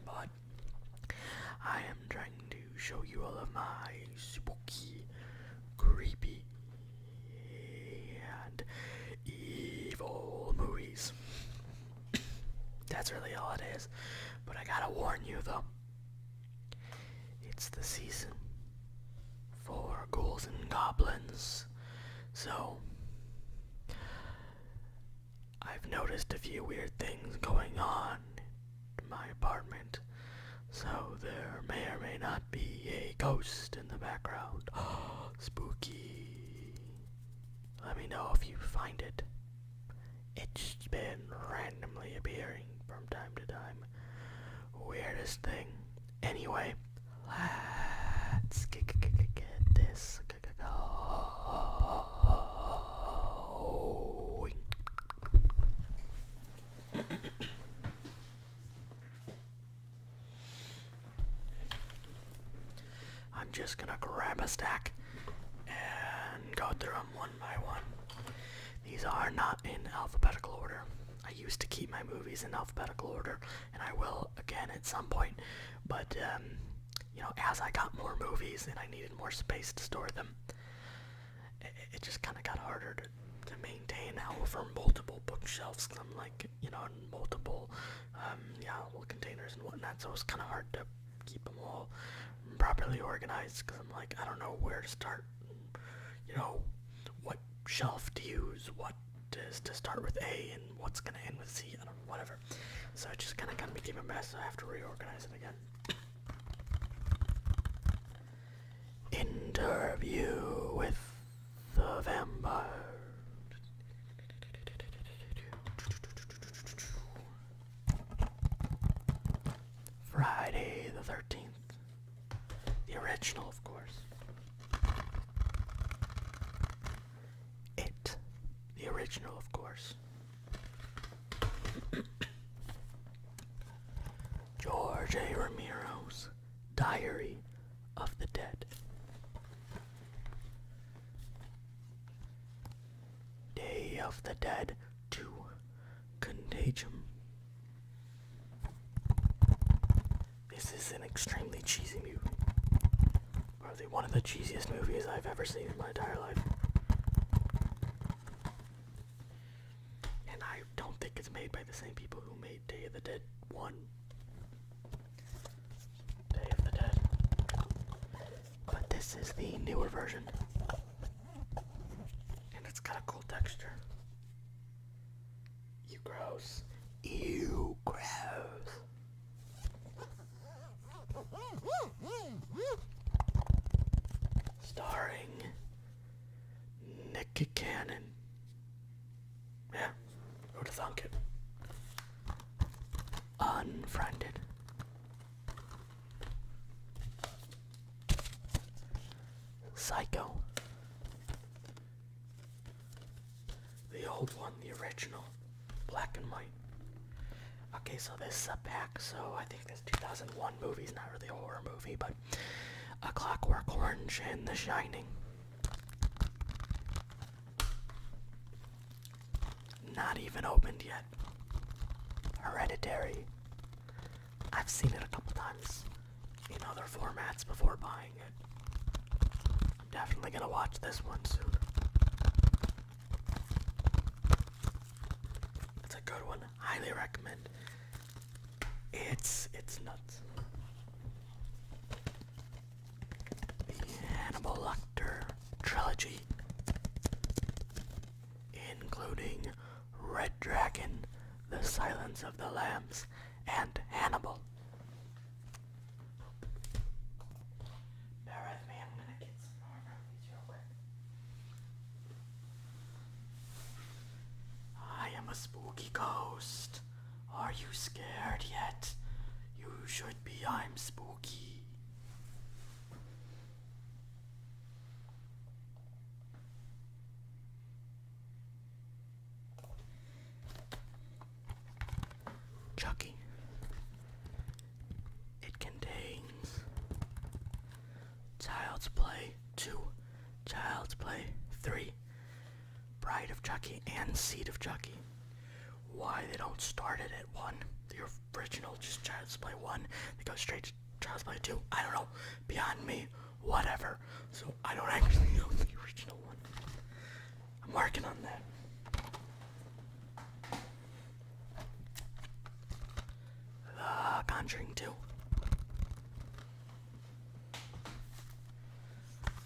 but I am trying to show you all of my spooky, creepy, and evil movies. That's really all it is. But I gotta warn you though, it's the season for ghouls and goblins. So, I've noticed a few weird things going on in my apartment. So there may or may not be a ghost in the background. Spooky. Let me know if you find it. It's been randomly appearing from time to time. Weirdest thing. Anyway, let's get this going. I'm just gonna grab a stack and go through them one by one. These are not in alphabetical order. I used to keep my movies in alphabetical order, and I will again at some point. But, as I got more movies and I needed more space to store them, it just kind of got harder to maintain over multiple bookshelves. Cause I'm like, in multiple, little containers and whatnot. So it was kind of hard to keep them all properly organized. Cause I'm like, I don't know where to start. What shelf to use, what is to start with A and what's gonna end with C, I don't know, whatever. So it just kind of became a mess, so I have to reorganize it again. Interview with the Vampire. Friday the 13th. The original, of course. The original, of course. George A. Romero's Diary of the Dead. Day of the Dead 2. Contagion. This is an extremely cheesy movie. Probably one of the cheesiest movies I've ever seen in my entire life. I don't think it's made by the same people who made Day of the Dead 1. Day of the Dead. But this is the newer version. And it's got a cool texture. You gross. Ew, gross. Starring Nick Cannon. Yeah. Who'd have thunk it? Unfriended. Psycho. The old one, the original. Black and white. Okay, so this is a pack, so I think this 2001 movie's not really a horror movie, but A Clockwork Orange and The Shining. Not even opened yet. Hereditary. I've seen it a couple times in other formats before buying it. I'm definitely gonna watch this one soon. It's a good one. Highly recommend. It's nuts. The Hannibal Lecter trilogy, including Red Dragon, The Silence of the Lambs, and Hannibal. Bear with me, I'm gonna get some more movies real quick. I am a spooky ghost. Are you scared yet? You should be. I'm spooky. Chucky. It contains Child's Play 2, Child's Play 3, Bride of Chucky, and Seed of Chucky. why they don't start it at 1. The original, just Child's Play 1. They go straight to Child's Play 2. I don't know. Beyond me. Whatever. So I don't actually know the original one. I'm working on that. The Conjuring 2.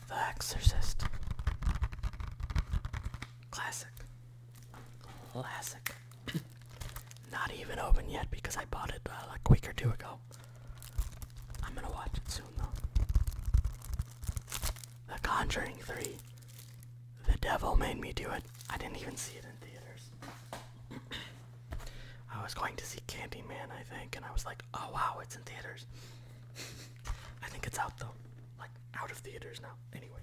The Exorcist. Classic. Classic. Not even open yet because I bought it like a week or 2 ago. I'm gonna watch it soon though. The Conjuring 3. The devil made me do it. I didn't even see it in theaters. I was going to see Candyman, I think, and I was like, oh wow, it's in theaters. I think it's out though. Like, out of theaters now. Anyway.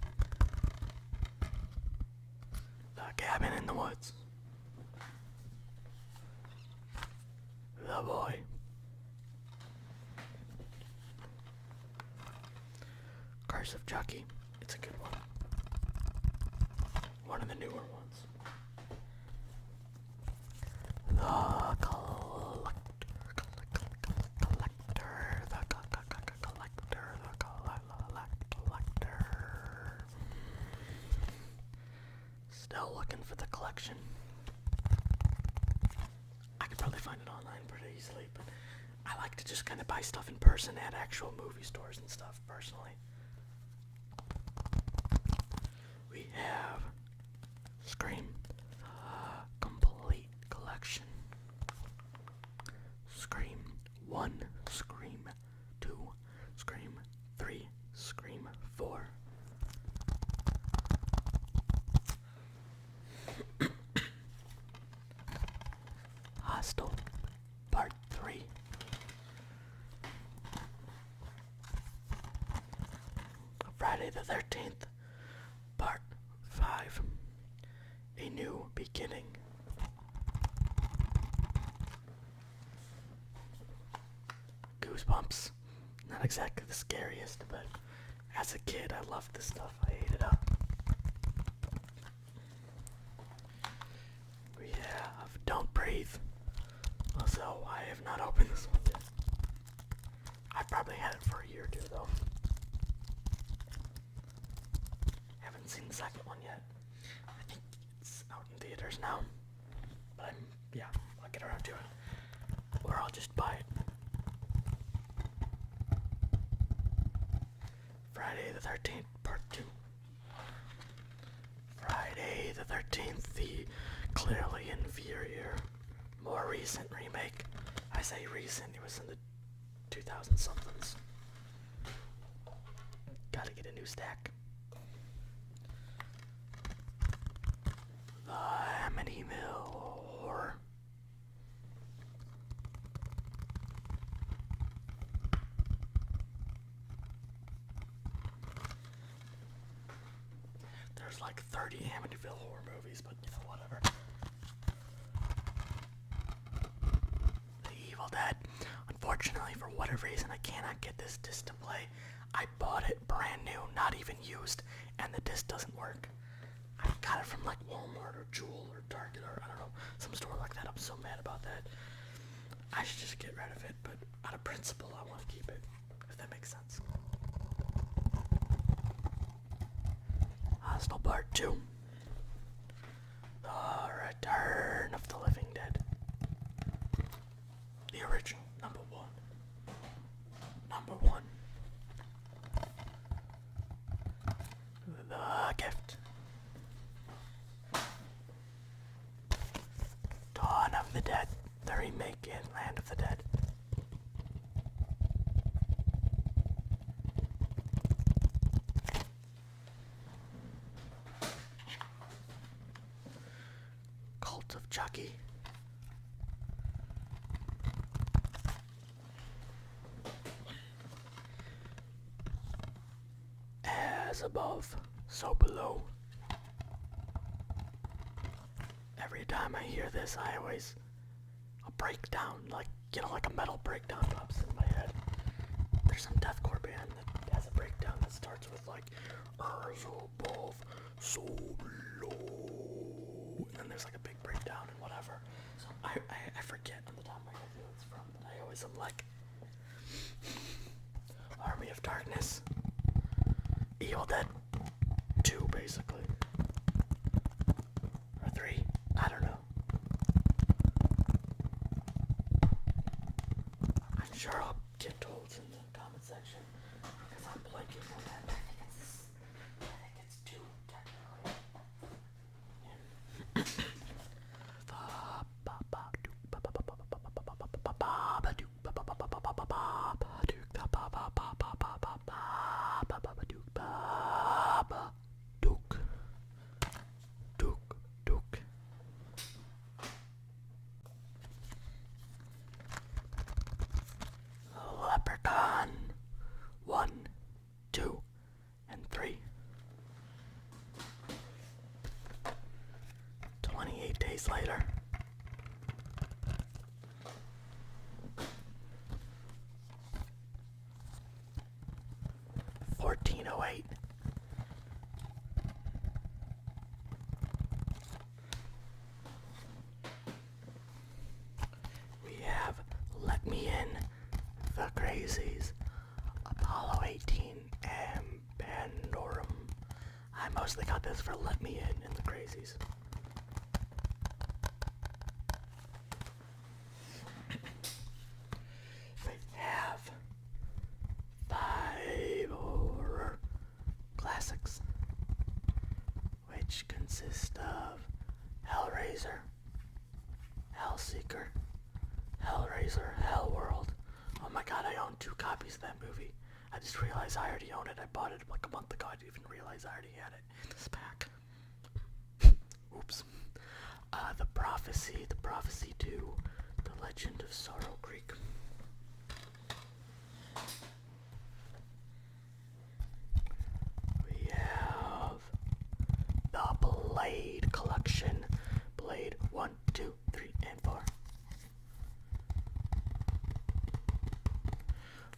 The Cabin in the Woods. The Boy. Curse of Chucky. It's a good one. One of the newer ones. The Collector. Still looking for the collection. I could probably find it online pretty easily, but I like to just kind of buy stuff in person at actual movie stores and stuff, personally. We have Scream, complete collection. Scream 1, Scream 2, Scream 3, Scream 4. Hostel, Part 3. Friday the 13th, Part 5. A New Beginning. Goosebumps. Not exactly the scariest, but as a kid I loved this stuff. I ate it up. We have Don't Breathe. Also, I have not opened this one yet. I probably had it for a year or 2 though. Haven't seen the second one yet. I think it's out in theaters now. But I'll get around to it. Or I'll just buy it. Friday the 13th, Part 2. Friday the 13th, the clearly inferior, more recent remake. I say recent, it was in the 2000-somethings. Gotta get a new stack. The Amityville Horror. There's like 30 Amityville Horror movies, but whatever. The Evil Dead. Unfortunately, for whatever reason, I cannot get this disc to play. I bought it brand new, not even used, and the disc doesn't work. I got it from like Walmart or Jewel or Target or I don't know, some store like that. I'm so mad about that. I should just get rid of it, but out of principle, I want to keep it, if that makes sense. Hostel Part 2. The Return of the Living Dead. The original, number 1. Number 1. The Gift. Dawn of the Dead, the remake in Land of the Dead. Cult of Chucky. As above, so below. Every time I hear this, a breakdown, like a metal breakdown pops in my head. There's some deathcore band that has a breakdown that starts with like, as above, so below, and then there's like a big breakdown and whatever. So I I forget on the top of my head who it's from, but I always am like Army of Darkness, Evil Dead 2 basically, or 3, I don't know. I'm sure I'll get told in the comment section because I'm blanking on that. I think it's 2 technically. Leprechaun 1, 2, and 3. 28 days later. $14.08. We have Let Me In, The Crazies, Apollo 18, and Pandorum. I mostly got this for Let Me In and The Crazies. We have 5 horror classics, which consist of Hellraiser, Hellseeker, Hellraiser, Hellworld. Oh my god, I own 2 copies of that movie. I just realized I already own it. I bought it like a month ago. I didn't even realize I already had it in this pack. Oops. The Prophecy 2, The Legend of Sorrow Creek. We have the Blade Collection, Blade 1, 2, 3, and 4.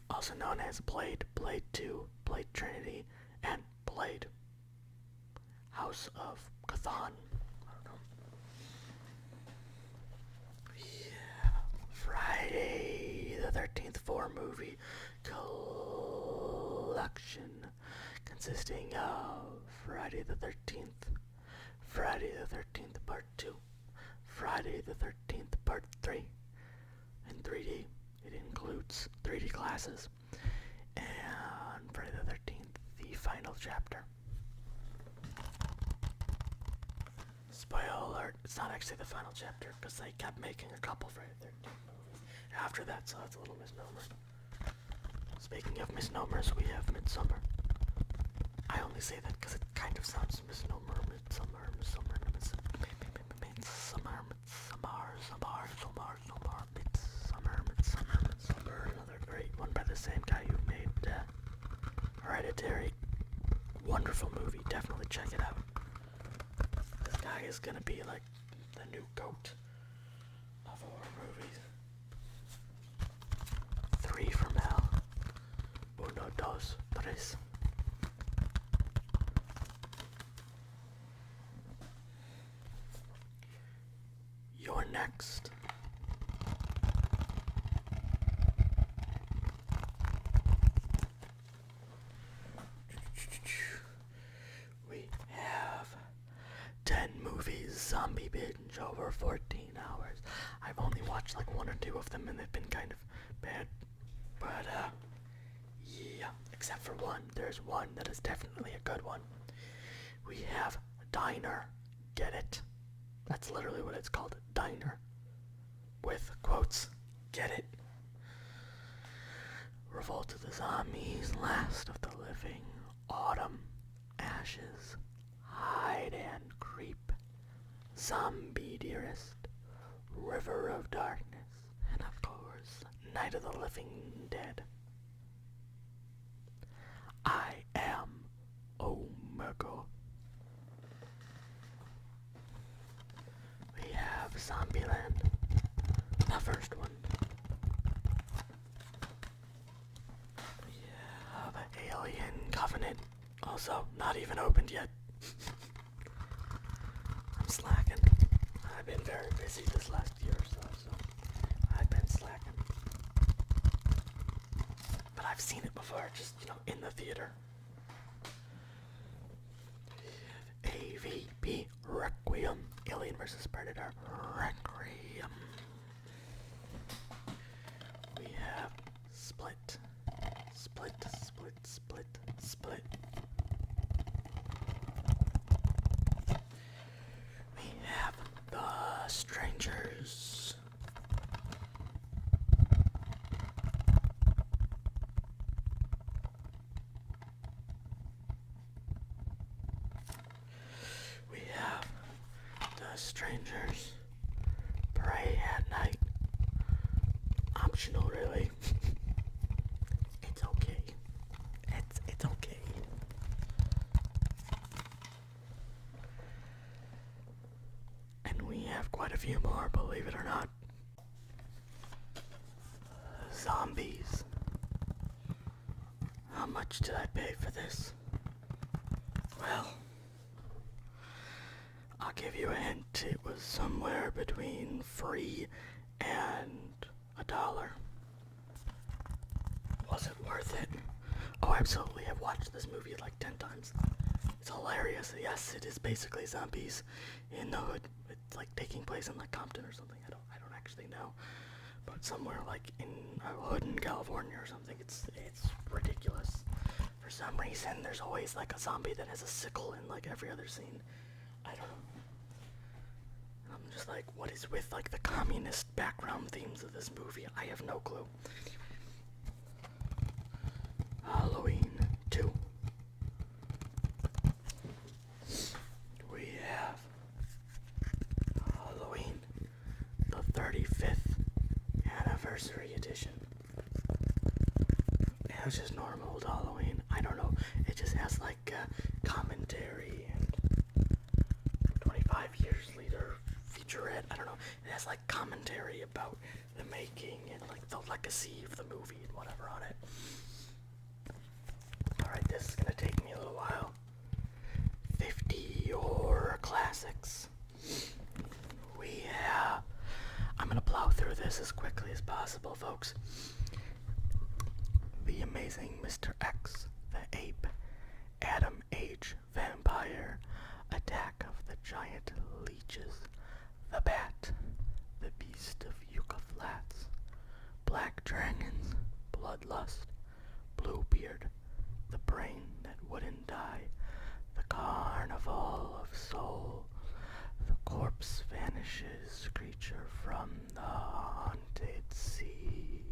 Also known as Blade, Blade 2, Blade Trinity, and Blade House of Chthon. I don't know. Yeah. Friday the 13th 4 movie collection consisting of Friday the 13th, Friday the 13th Part 2, Friday the 13th Part 3, in 3D. It includes 3D glasses, and Friday the 13th, the final chapter. Spoiler alert, it's not actually the final chapter, because they kept making a couple Friday the 13th movies after that, so that's a little misnomer. Speaking of misnomers, we have Midsummer. I only say that because it kind of sounds misnomer, Midsummer, another great one by the same guy who made Hereditary. Wonderful movie, definitely check it out. This guy is gonna be like the new GOAT of horror movies. 3 from Hell. 1, 2, 3. You're next. We have 10 movies, zombie binge over 14 hours. I've only watched like 1 or 2 of them and they've been kind of bad. But yeah, except for one. There's one that is definitely a good one. We have Diner. Get it? That's literally what it's called, Diner. With quotes, get it? Revolt of the Zombies, Last of the Living, Autumn, Ashes, Hide and Creep, Zombie Dearest, River of Darkness, and of course, Night of the Living Dead. I am Omega. We have Zombieland, the first one. We have Alien Covenant, also not even opened yet. I'm slacking. I've been very busy this last year or so. I've seen it before, just, in the theater. AVP Requiem. Alien vs. Predator Requiem. We have Split. Split. We have The Strangers. We have The Strangers. Pray at Night. Optional, really. It's okay. It's okay. And we have quite a few more, believe it or not. Zombies. How much did I pay for this? Well, I'll give you a hint. It was somewhere between free and $1. Was it worth it? Oh, absolutely. I've watched this movie like 10 times. It's hilarious. Yes, it is basically zombies in the hood. It's like taking place in like Compton or something. I don't actually know. But somewhere like in a hood in California or something. It's ridiculous. For some reason, there's always like a zombie that has a sickle in like every other scene. I don't know. I'm just like, what is with like the communist background themes of this movie? I have no clue. Halloween 2. We have Halloween, the 35th anniversary edition. It was just normal old Halloween. I don't know. It just has like commentary and 25 years later featurette. I don't know. It has like commentary about the making and like the legacy of the movie and whatever on it. Alright, this is gonna take me a little while. 50 horror classics. I'm gonna plow through this as quickly as possible, folks. The Amazing Mr. X, The Ape, Adam H. Vampire, Attack of the Giant Leeches, The Bat, The Beast of Yucca Flats, Black Dragons, Bloodlust, Bluebeard, The Brain That Wouldn't Die, The Carnival of Soul, The Corpse Vanishes, Creature from the Haunted Sea,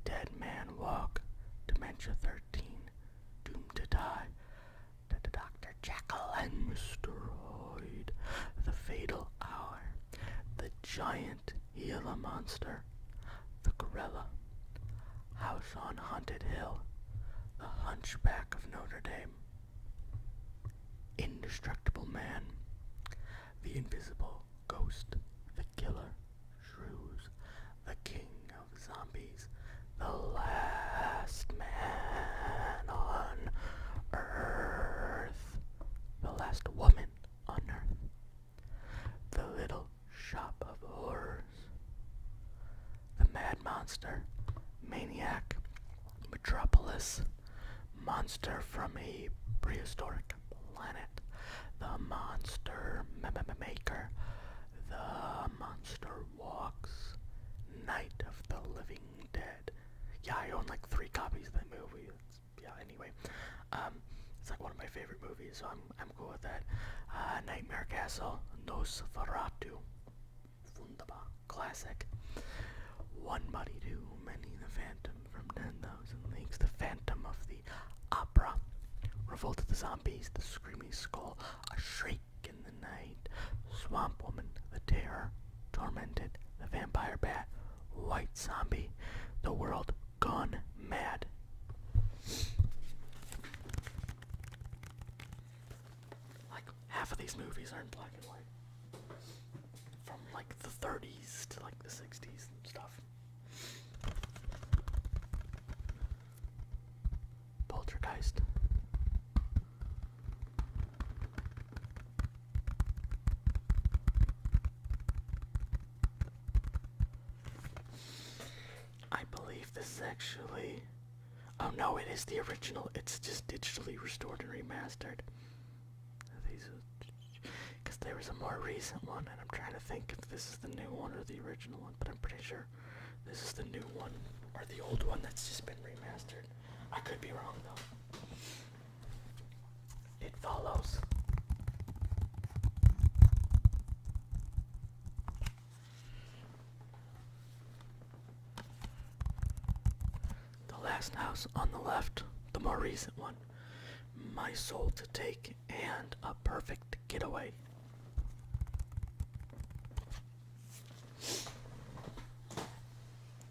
Dead Man Walk, Dementia 13, Doomed to Die, Dr. Jekyll and Mr. Hyde, The Fatal Hour, The Giant Gila Monster, The Gorilla, House on Haunted Hill, The Hunchback of Notre Dame, Indestructible Man, The Invisible Ghost, The Killer Shrews, The King of Zombies, The Last Man on Earth, The Last Woman on Earth, The Little Shop of Horrors, The Mad Monster, Maniac, Metropolis, Monster from a Prehistoric Planet, The Monster Maker, The Monster Walks, Night of the Living Dead. Yeah, I own like 3 copies of that movie. Anyway. It's like one of my favorite movies, so I'm cool with that. Nightmare Castle, Nosferatu, wunderbar, classic. One Body Too Many, The Phantom from 10,000 Leagues, The Phantom of the Opera, Revolt of the Zombies, The Screaming Skull, A Shriek in the Night, Swamp Woman, The Terror, Tormented, The Vampire Bat, White Zombie, The World Gone Mad. Like, half of these movies are in black and white. From like the 30s to like the 60s and stuff. Poltergeist. I believe this is actually Oh no, it is the original. It's just digitally restored and remastered. Because there was a more recent one, and I'm trying to think if this is the new one or the original one, but I'm pretty sure this is the new one, or the old one that's just been remastered. I could be wrong though. It follows. The Last House on the left, the more recent one. My Soul to Take, and A Perfect Getaway.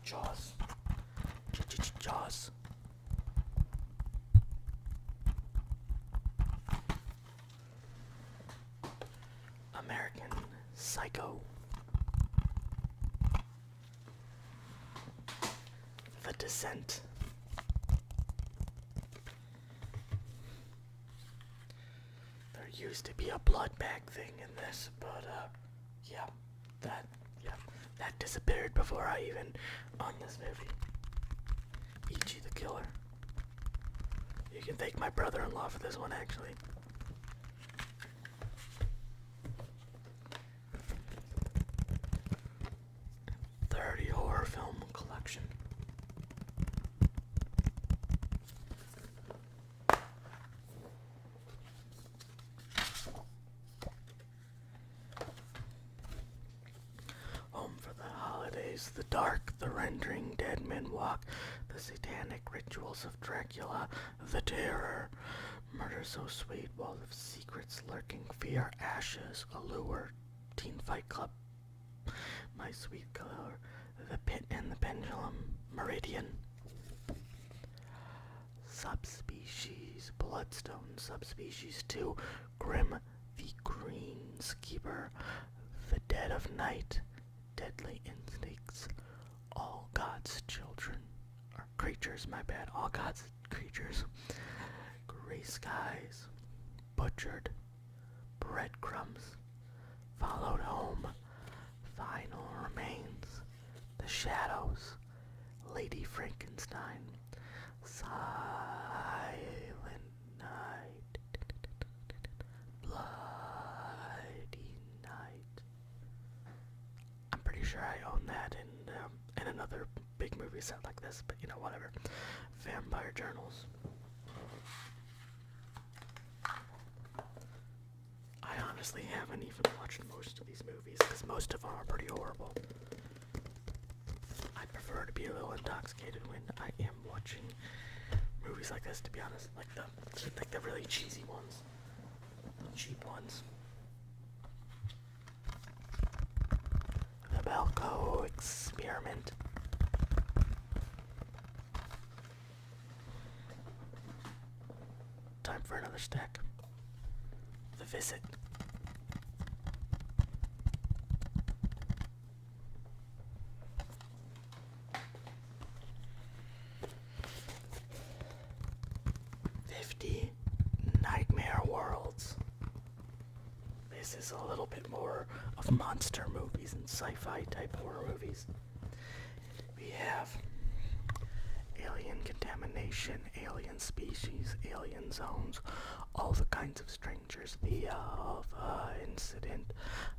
Jaws. Jaws. American Psycho. The Descent. There used to be a blood bag thing in this, but that disappeared before I even on this movie. E.G. the Killer. You can thank my brother-in-law for this one, actually. '30 horror film collection. Home for the Holidays, The Dark, The Rendering, Dead Men Walk, The Satanic Rituals of Dracula, The Terror, Murder So Sweet, Wall of Secrets, Lurking Fear, Ashes, Allure, Teen Fight Club, My Sweet Color, The Pit and the Pendulum, Meridian, Subspecies, Bloodstone, Subspecies 2, Grim the Greenskeeper, The Dead of Night, Deadly Instincts, All God's Children, or Creatures, my bad, All God's Creatures, Gray Skies, Butchered, Breadcrumbs, Followed Home, Final Remains, The Shadows, Lady Frankenstein, Silent Night, Bloody Night. I'm pretty sure I own that in another big movie set like this, but whatever. Vampire Journals. I honestly haven't even watched most of these movies because most of them are pretty horrible. I prefer to be a little intoxicated when I am watching movies like this, to be honest, like the really cheesy ones, the cheap ones. The Belko Experiment. Time for another stack. The Visit. Nightmare Worlds. This is a little bit more of monster movies and sci-fi type horror movies. We have alien contamination, alien species, alien zones, all the kinds of strangers, the Alpha Incident,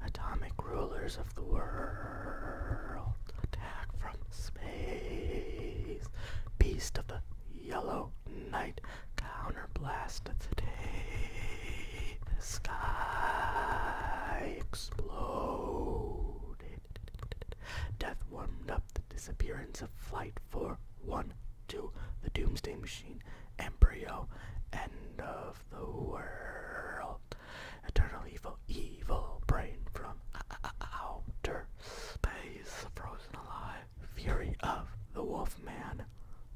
atomic rulers of the world, attack from space, beast of the yellow night, counterblast of the day, the sky exploded, death warmed up, the disappearance of flight 412, the doomsday machine, embryo, end of the world, eternal evil, evil brain from outer space, frozen alive, fury of the wolfman,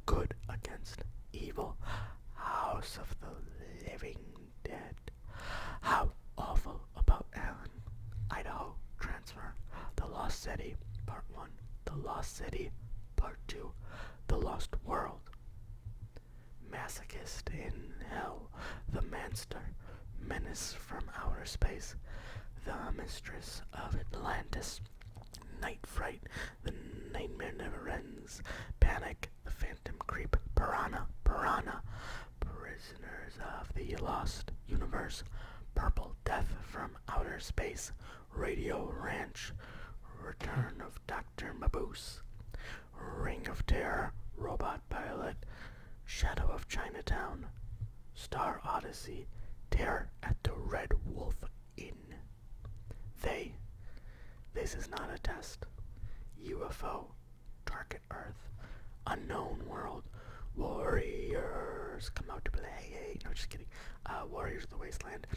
good against evil, house of the living dead, how awful about Alan, Idaho, transfer, the lost city, part 1, the lost city, part 2, the lost world, masochist in hell, the manster, menace from outer space, the mistress of Atlantis, night fright, the nightmare never ends, panic, the phantom creep, piranha, The Lost Universe, Purple Death from Outer Space, Radio Ranch, Return of Dr. Mabuse, Ring of Terror, Robot Pilot, Shadow of Chinatown, Star Odyssey, Terror at the Red Wolf Inn. This is not a test. UFO, Target Earth, Unknown World, Warriors Come Out to Play. No, just kidding. Warriors of the Wasteland,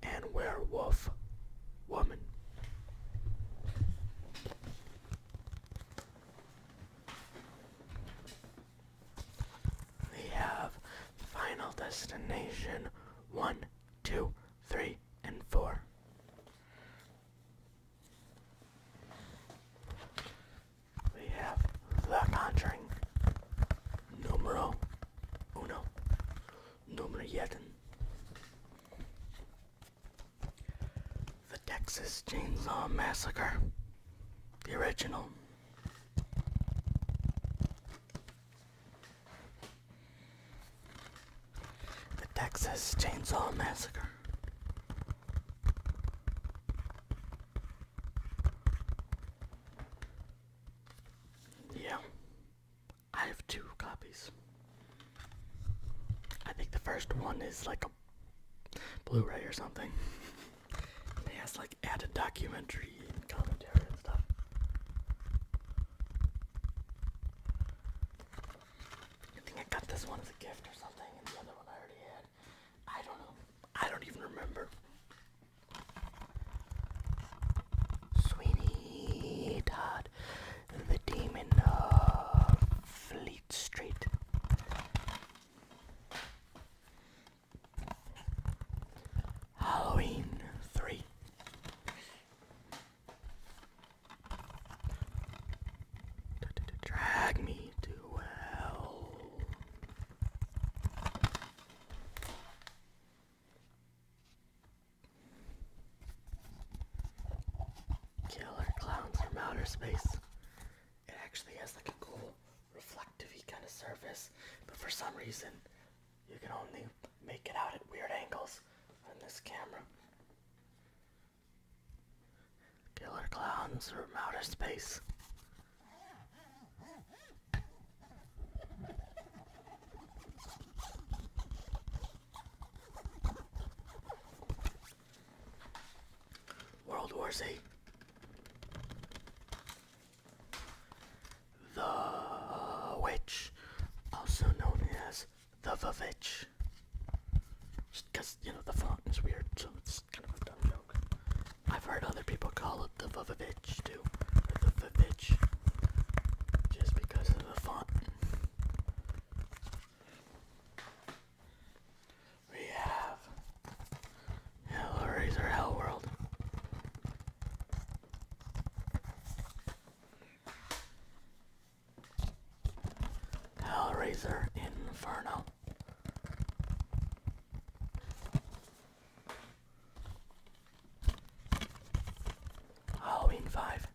and Werewolf Woman. We have Final Destination 1, 2, 3, and 4. We have The Conjuring, numero uno, numero jeden. The Texas Chainsaw Massacre, the original. The Texas Chainsaw Massacre. Yeah, I have 2 copies. I think the first one is like a Blu-ray or something. It has like added documentary and commentary and stuff. I think I got this one as a gift or something, and the other one I already had. I don't know. I don't even remember. Sweeney Todd, the Demon of Fleet Street. Halloween 3. Drag Me to Hell. Killer Clowns from Outer Space. It actually has like a cool reflective-y kind of surface, but for some reason you can only make it out at weird angles on this camera. Killer Clowns from Outer Space. World War Z. The Witch, also known as the Vavitch. Just because, the font is weird, so it's kind of a dumb joke. I've heard other people call it the Vavitch too, or the Vavitch, just because of the font. We have Hellraiser Hellworld. Hellraiser Inferno. Halloween 5.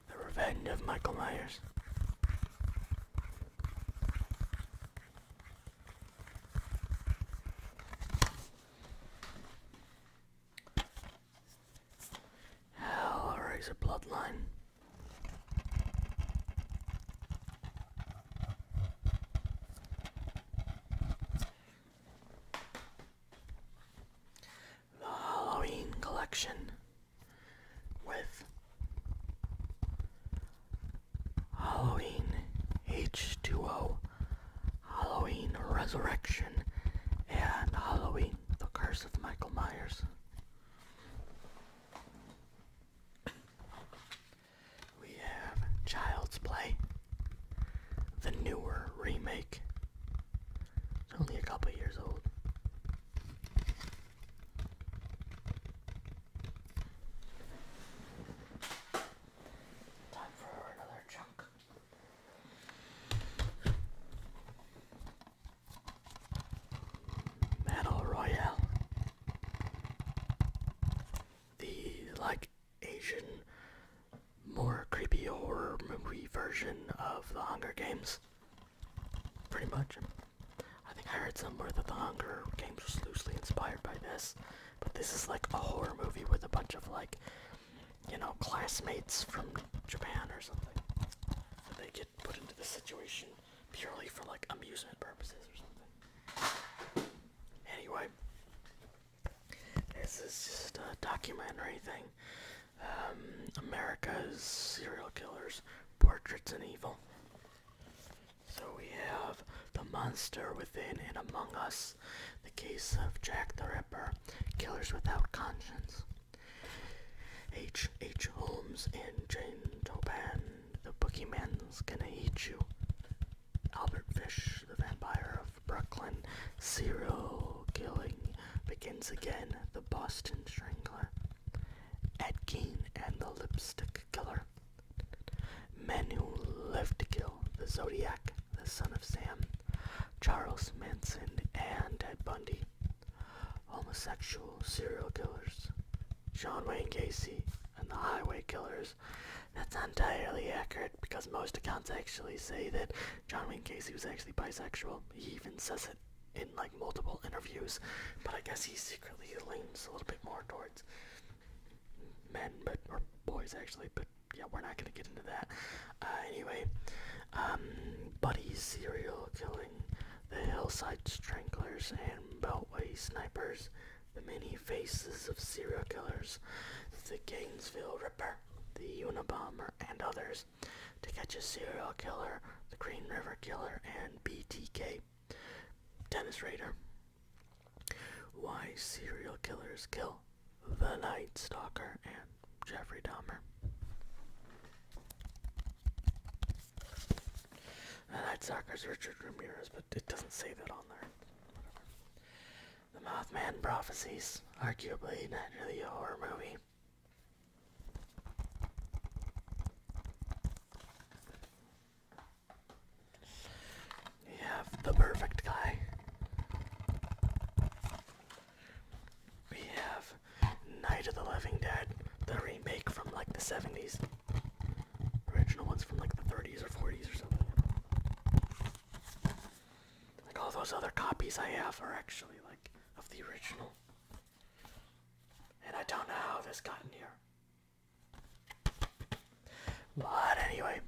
The Revenge of Michael Myers. Hellraiser Bloodline. The Halloween Collection with Halloween H2O, Halloween Resurrection, and Halloween The Curse of Michael Myers. We have Child's Play, the newer remake. It's only a couple years old. Time for another chunk. Battle Royale. The Asian, more creepy horror movie version of The Hunger Games. pretty much. I think I heard somewhere that the Hunger Games was loosely inspired by this, but this is like a horror movie with a bunch of like, classmates from Japan or something. So they get put into this situation purely for like amusement purposes or something. Anyway, this is just a documentary thing. America's Serial Killers, Portraits in Evil. So we have The Monster Within and Among Us, The Case of Jack the Ripper, Killers Without Conscience, H. Holmes and Jane Toppan, The Boogeyman's Gonna Eat You, Albert Fish, The Vampire of Brooklyn, Serial Killing Begins Again, The Boston Strangler, Ed Gein and the Lipstick Killer, Men Who Live to Kill, The Zodiac, The Son of Sam, Charles Manson and Ted Bundy, Homosexual Serial Killers, John Wayne Gacy and the Highway Killers. That's not entirely accurate because most accounts actually say that John Wayne Gacy was actually bisexual. He even says it in like multiple interviews, but I guess he secretly leans a little bit more towards men, or boys actually, but yeah, we're not going to get into that. Anyway, Buddy's Serial Killing, The Hillside Stranglers and Beltway Snipers, The Many Faces of Serial Killers, The Gainesville Ripper, The Unabomber, and Others, To Catch a Serial Killer, The Green River Killer, and BTK, Dennis Rader, Why Serial Killers Kill, The Night Stalker, and Jeffrey Dahmer. The Night Stalker's Richard Ramirez, but it doesn't say that on there. Whatever. The Mothman Prophecies, arguably not really a horror movie. We have The Perfect Guy. We have Night of the Living Dead, the remake from like the 70s. Original ones from like the 30s or 40s or something. Like all those other copies I have are actually like of the original. And I don't know how this got in here. But anyway,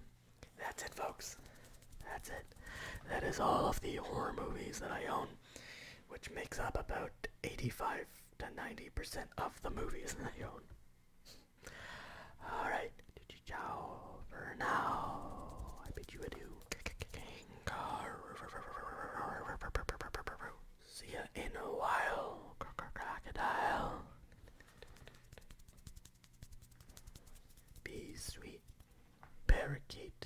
that's it, folks. That's it. That is all of the horror movies that I own, which makes up about 85 to 90% of the movies that I own. Alright, ciao for now. I bid you adieu. See ya in a while, crocodile. Be sweet, parakeet.